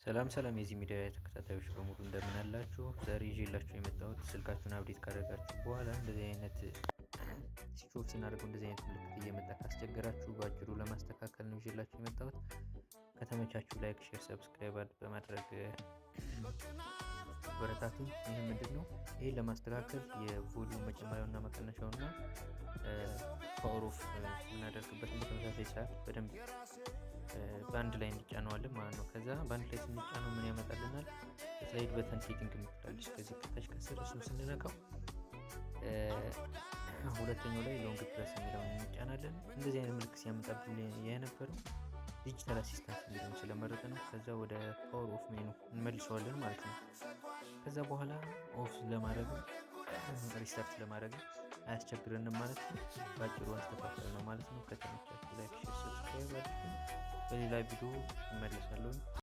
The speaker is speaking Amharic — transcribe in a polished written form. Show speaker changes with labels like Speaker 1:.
Speaker 1: ሰላም ሰላም የዚህ ሚዲያ ተከታታዮች በሙሉ እንደምን አላችሁ? ዛሬ ይዤላችሁ የመጣሁት ስልካችሁን አፕዴት ካደረጋችሁ በኋላ እንደዚህ አይነት ስዊች ስናደርገው እንደዚህ አይነት ምልክት እየመጣ ካስቸገራችሁ በአጭሩ ለማስተካከል ነው ይዤላችሁ የመጣሁት። ከተመቻችሁ ላይክ፣ ሼር፣ ሰብስክራይብ በማድረግ በረታቱ። ይህ ምንድነው? ይሄን ለማስተካከል የቮሊዩም መጨመሪያውና መቀነሻውና ፓወር ኦፍ የምናደርግበትን በተመሳሳይ ሰዓት በደንብ በአንድ ላይ እንጫነዋለን ማለት ነው። ከዛ በአንድ ላይ ስንጫነው ምን ያመጣልናል? ስላይድ በተን ሴቲንግ የምትላለች ከዚህ ከታች ከስር እሱን ስንነካው ሁለተኛው ላይ ሎንግ ፕረስ የሚለውን እንጫናለን። እንደዚህ አይነት ምልክት ሲያመጣብን የነበረው ዲጂታል አሲስታንት የሚለውን ስለመረጠ ነው። ከዛ ወደ ፓወር ኦፍ ሜኑ እንመልሰዋለን ማለት ነው። ከዛ በኋላ ኦፍ ለማድረግ ሪስታርት ለማድረግ አያስቸግረንም ማለት ነው። ባጭሩ አስተካክለ ነው ማለት ነው። ከተመቻችሁ ላይክ፣ ሼር፣ ሰብስክራይብ አድርጉ። በሌላ ቪዲዮ እመለሳለሁ።